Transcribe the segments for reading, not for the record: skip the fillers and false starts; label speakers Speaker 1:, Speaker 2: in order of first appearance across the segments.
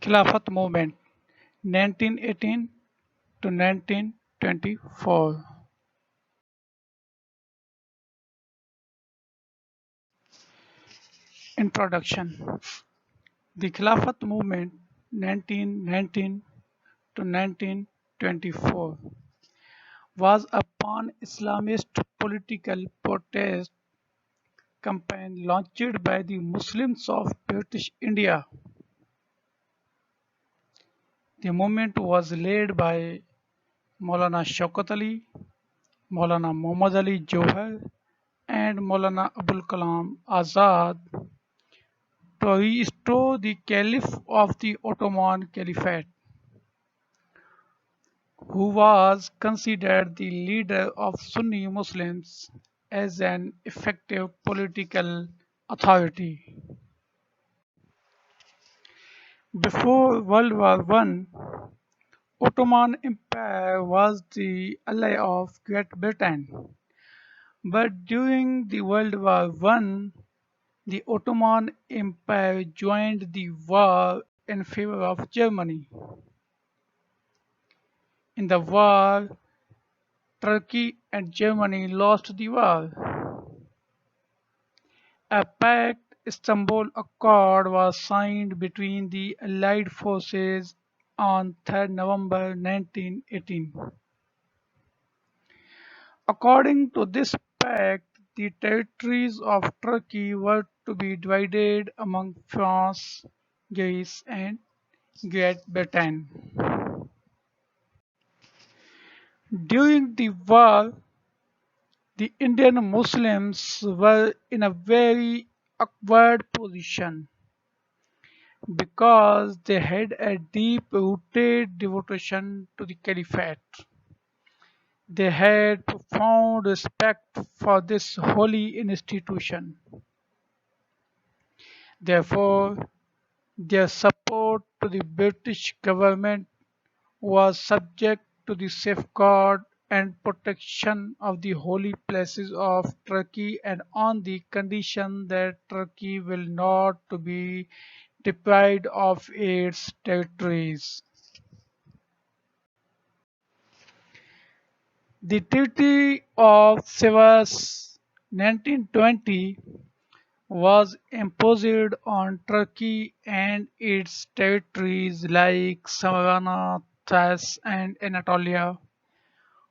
Speaker 1: Khilafat movement 1918 to 1924. Introduction. The Khilafat movement 1919 to 1924 was a pan-Islamist political protest campaign launched by the Muslims of British India. The movement was led by Maulana Shaukat Ali, Maulana Muhammad Ali Johar, and Maulana Abul Kalam Azad to restore the Caliph of the Ottoman Caliphate, who was considered the leader of Sunni Muslims as an effective political authority. Before World War One, Ottoman Empire was the ally of Great Britain, but during the World War One, the Ottoman Empire joined the war in favor of Germany. In the war, Turkey and Germany lost the war. A pact Istanbul Accord was signed between the Allied forces on 3rd November 1918. According to this pact, the territories of Turkey were to be divided among France, Greece, and Great Britain. During the war, the Indian Muslims were in a very awkward position because they had a deep-rooted devotion to the Caliphate. They had profound respect for this holy institution. Therefore, their support to the British government was subject to the safeguard and protection of the holy places of Turkey and on the condition that Turkey will not to be deprived of its territories. The Treaty of Sivas 1920 was imposed on Turkey and its territories like Samavana, Thrace and Anatolia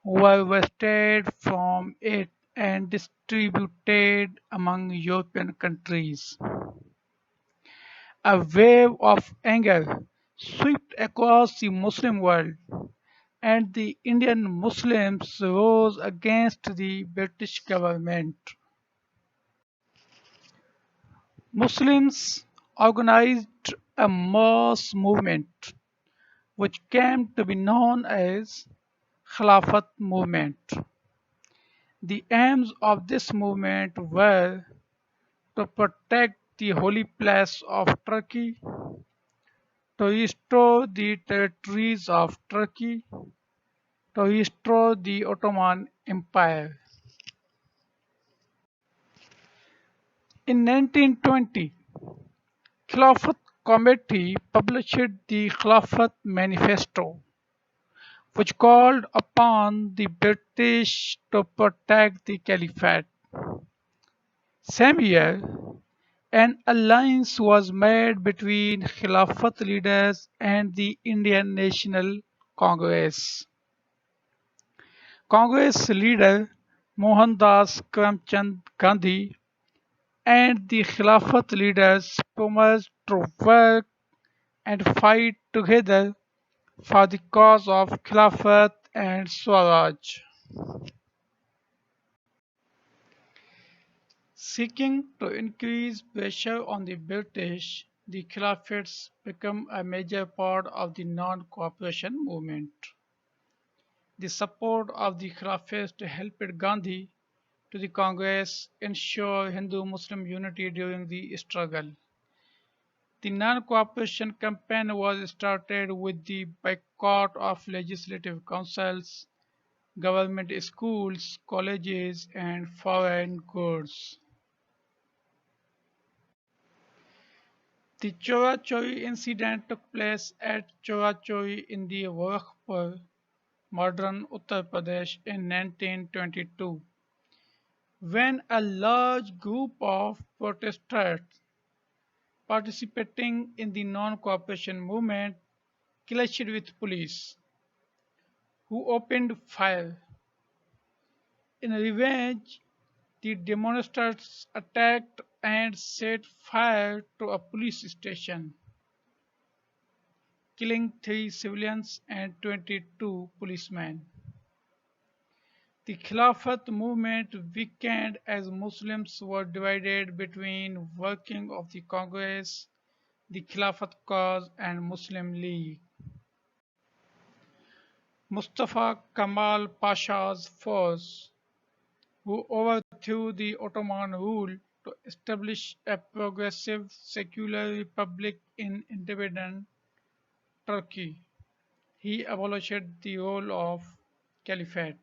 Speaker 1: were wrested from it and distributed among European countries. A wave of anger swept across the Muslim world, and the Indian Muslims rose against the British government. Muslims organized a mass movement which came to be known as Khilafat movement. The aims of this movement were to protect the holy place of Turkey, to restore the territories of Turkey, to restore the Ottoman Empire. In 1920, Khilafat Committee published the Khilafat Manifesto, which called upon the British to protect the Caliphate. Same year, an alliance was made between Khilafat leaders and the Indian National Congress. Congress leader Mohandas Karamchand Gandhi and the Khilafat leaders promised to work and fight together for the cause of Khilafat and Swaraj. Seeking to increase pressure on the British, the Khilafats became a major part of the non-cooperation movement. The support of the Khilafats helped Gandhi to the Congress ensure Hindu-Muslim unity during the struggle. The non-cooperation campaign was started with the boycott of legislative councils, government schools, colleges, and foreign goods. The Chorachori incident took place at Chorachori in the Gorakhpur, modern Uttar Pradesh in 1922, when a large group of protesters participating in the non-cooperation movement clashed with police, who opened fire. In revenge, the demonstrators attacked and set fire to a police station, killing 3 civilians and 22 policemen. The Khilafat movement weakened as Muslims were divided between working of the Congress, the Khilafat cause, and Muslim League. Mustafa Kemal Pasha's force, who overthrew the Ottoman rule to establish a progressive secular republic in independent Turkey. He abolished the role of caliphate.